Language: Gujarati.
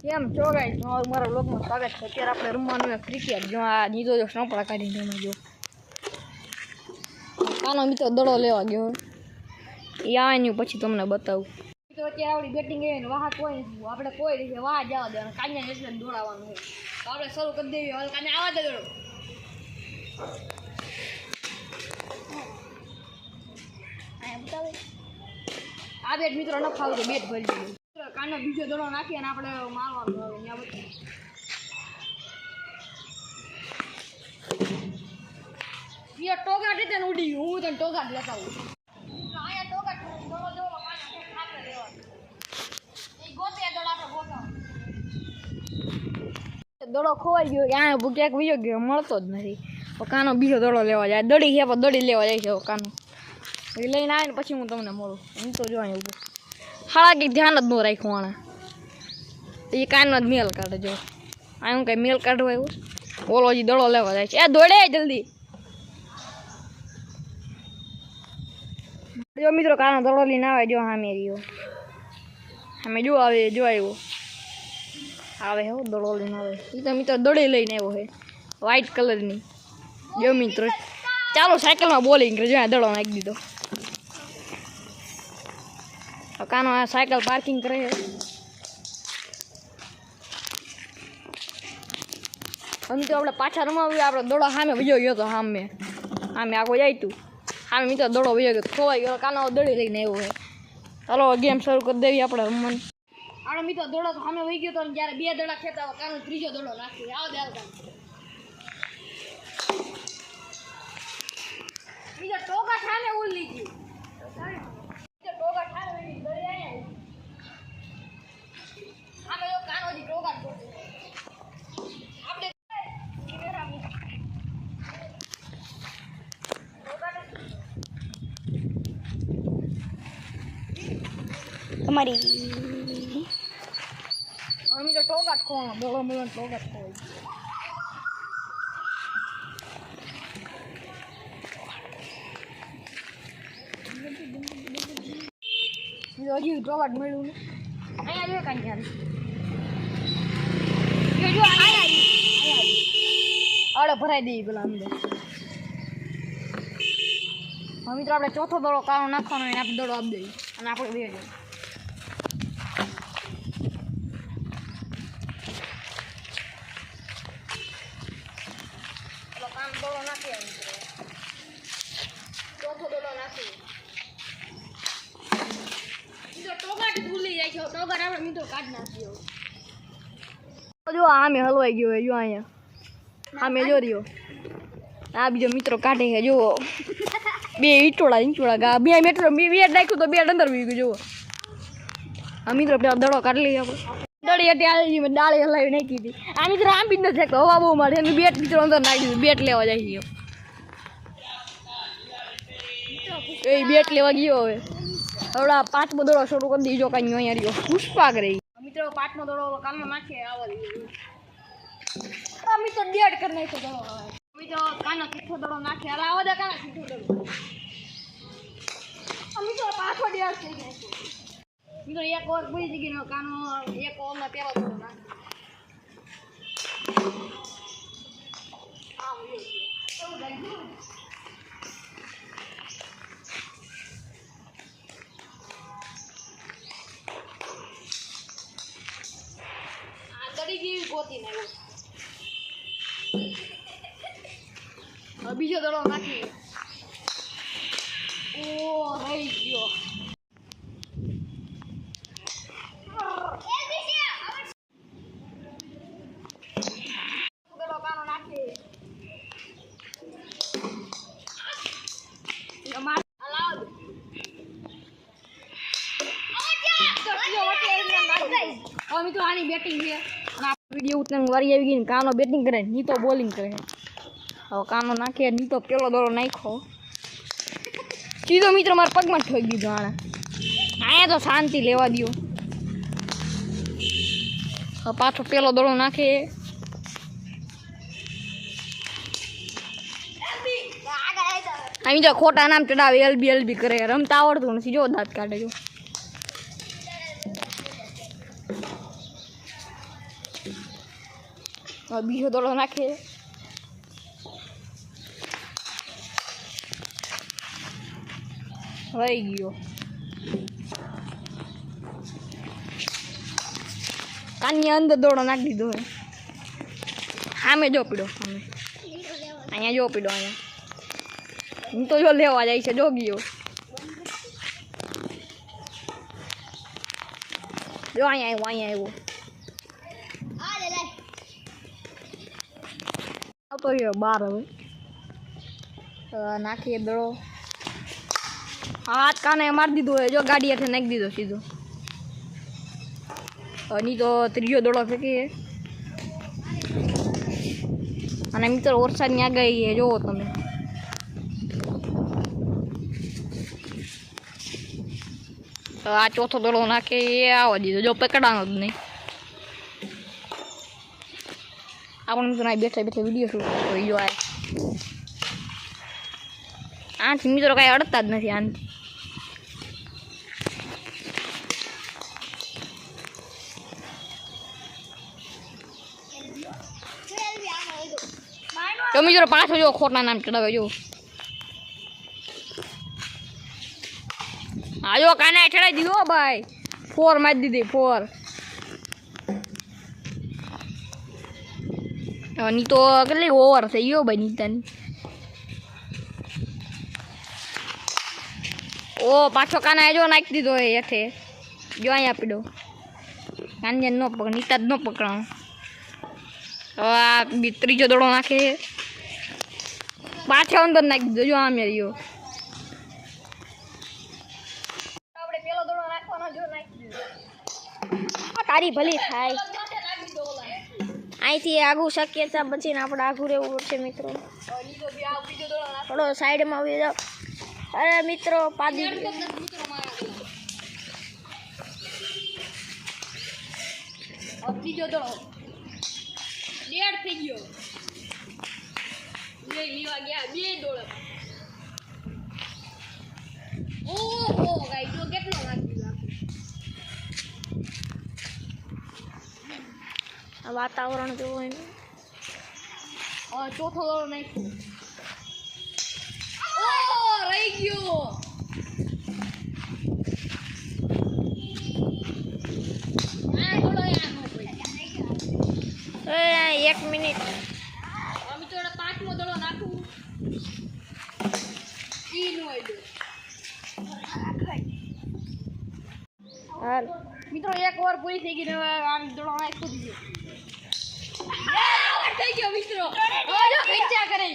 કેમ છો ગાઈસ મારા વ્લોગમાં સ્વાગત છે। અત્યારે આપણે રમવાનું છે ક્રિકેટ। જો આ નીતો જો સ્નોપડા કાઢીને એમાં જો કાનો મિત્રો દડો લેવા ગયો એ આવે ને પછી તમને બતાવું। તો અત્યારે આપણી બેટિંગ આવી ને વાહ કોઈ નથી, આપણે કોઈ નથી વાહ જવા દે કાન્યા એટલે દોડાવવાનું છે। તો આપણે શરૂ કરી દેવી। હવે કાને આવા દે દડો બતાવે આ બેટ મિત્રો ન ખાવું તો બેટ ભરી દીધું। કાનો બીજો દડો નાખી અને આપણે મારવાનું હવે ત્યાં બધું ये टोगाट है तेन उड़ी हूं तन टोगाट लेता हूं आया टोगाट दड़ो दो काना खाते लेवा ए गोते दड़ा पे गोता दड़ो खोवाई गयो यहाँ बुक्याक वियो गयो મળતો જ નથી। કાનો બીજો દડો લેવા જાય દડી છે પણ દડી લેવા જાય છે કાનો એ લઈને આવે ને પછી હું તમને મળું। હું તો જો અહીં ઊભો હાળા કે ધ્યાન જ ન રાખ્યું આણે એ કાનો જ મેલ કાઢે જો આ હું કઈ મેલ કાઢવા આવ્યો ઓલો જી દડો લેવા જાય છે। એ દોડે જલ્દી જો મિત્રો કાનો દડો લઈને આવે જો સામે રહ્યો સામે જો આવે જો આવ્યો આવે હો દડો લઈને આવે એ તો મિત્રો દડી લઈને આવ્યો છે વ્હાઈટ કલરની। જો મિત્રો ચાલો સાયકલમાં બોલિંગ કરે જો આ દડો નાખી દીધો। કાનો આ સાયકલ પાર્કિંગ કરે છે। અમે તો આપણે પાછા રમાવી આપણે દડો સામે વયો ગયો તો સામે આખો જાય તું સામે મિત્રો દડો વયો ગયો ખોવાઈ ગયો કાનો દડી લઈને આવ્યો છે। ચાલો ગેમ શરૂ કરી દેવી આપણે રમવાની। આનો મિત્રો દડો તો સામે વહી ગયો તો જ્યારે બે દડા ખેતા કાનો ત્રીજો દડો નાખી આવો દે કાનો બીજો ટોકા સામે ઉલી ગયું ટોકા સામે દડી આયા આમે જો કાનો જી ટોકા આપણે તમારી અમે તો ટોકાટ ખોવાનો બોલો બોલો ટોકાટ ખોઈ હજી ટોકાટ મળ્યું ને અહીંયા જો કાંઈ યાર જો આડે ભરાઈ દઈએ પેલા અંદર। હવે મિત્રો આપણે ચોથો દડો કાળો નાખવાનો એને આપણે દડો આપી દઈએ અને આપણે બે જઈએ કામ દડો નાખીએ ચોથો દડો નાખીએ મિત્રો ટોગાટ ભૂલી જાય છે ટોગાટ આપણે મિત્રો કાઢ નાખ્યો જો આમે હલવાઈ ગયો જો અહીંયા આમે જો રહ્યો આ બીજો મિત્રો કાઢે છે જુઓ બે ઈંચોડા ગા બે મેટ્રો બે નાખ્યું તો બે અંદર વી ગયું જુઓ આ મિત્રો પેલા દડો કાઢી લઈએ આપણે દડી હતી આ ડાળી હલાવી નાખી હતી આ મિત્રો આમ બી નથી શકતો હવા બહુ મારે એનું બેટ મિત્રો અંદર નાખી દીધું બેટ લેવા જાય એ બેટ લેવા ગયો હવે હવડા પાંચમો દડો શરૂ કરી દીધો કાંઈ અહીંયા રહ્યો પુષ્પા કરે મિત્રો પાંચમો દડો કામમાં નાખીએ આવા મિત્રો ડેડ કરી નાખ્યો દડો મિત્રો કાનો તીખો દડો નાખે હાલ આવા દે કાનો તીખો દડો મિત્રો પાછો ડેડ થઈ જાય મિત્રો એક ઓવર પૂરી થઈ ગઈ કાનો એક ઓવરમાં પેલો દડો નાખે આ દડી જેવી ગોતી નાખ્યો બીજો દડો નાખી ઓ રહી ગયો દડો કાનો નાખી મિત્રો આની બેટિંગ છે વિડીયો ઉતરણ વારી આવી ગઈ ને કાનો બેટિંગ કરે ની તો બોલિંગ કરે હવે કાનો નાખે ની તો પેલો દડો નાખ્યો સીધો મિત્રો મારા પગમાં ઠોકી દીધો આણે અહીંયા તો શાંતિ લેવા દો હવે પાછો પેલો દડો નાખે આ મિત્રો ખોટા નામ ચડાવે એલબી કરે રમતા આવડતું નથી જો દાંત કાઢે જો બીજો દડો નાખે રહી ગયો કાનની અંદર દોડો નાખી દીધો હે સામે જો પીડો સામે અહીંયા જો પીડો અહીંયા હું તો જો લેવા જાય છે જો ગયો જો અહીંયા આવ્યો આવતો રહ્યો બાર હવે નાખીએ દડો હાથ કાને મારી દીધો હોય જો ગાડી હાથે નાખી દીધો સીધો નહીં તો ત્રીજો દડો ફેંકીએ અને મિત્રો વરસાદની આગાહી એ જોવો તમે આ ચોથો દડો નાખે એ આવવા દીધો જો પકડાનો જ નહીં આપણે મિત્રો બેઠા બેઠા વિડીયો શૂટ કરી જો આથી મિત્રો કાંઈ અડતા જ નથી આનાથી તો મિત્રો પાછો જો ખોટા નામ ચડાવે જો હા જો કાના ચડાવી દીધો ભાઈ 4 મારી દીધી 4 ની તો કેટલી ઓવર થઈ ગયો ભાઈ નીતાની ઓ પાછો કાના જો નાખી દીધો એ હેઠે જો અહીંયા પીડો કાને ન પકડ નીતા જ ન પકડાણો હવે આ ત્રીજો દડો નાખે પાછો અંદર નાખી દીધો જો આમ રહ્યો આપણે પેલો દડો નાખવાનો જો નાખી દીધો તારી ભલી થાય અહીંથી આગું શક્યતા બચીને આપણે આગું રહેવું પડશે મિત્રો થોડો સાઈડમાં આવી જાઓ અરે મિત્રો પાડી ત્રીજો દડો 1.5 થઈ ગયો લેવા ગયા 2 દડો ઓહો ગાઈ જો કેટલો નાખી આ વાતાવરણ જોવો એને ચોથો દડો નાખ્યો ઓ રહી ગયો એક મિનિટ અમે તો 5મો દડો નાખું હાલ મિત્રો એક વાર પૂરી થઈ ગઈ હવે આમ દડો નાખી દીધો થઈ ગયો મિત્રો ખેંચ્યા કરે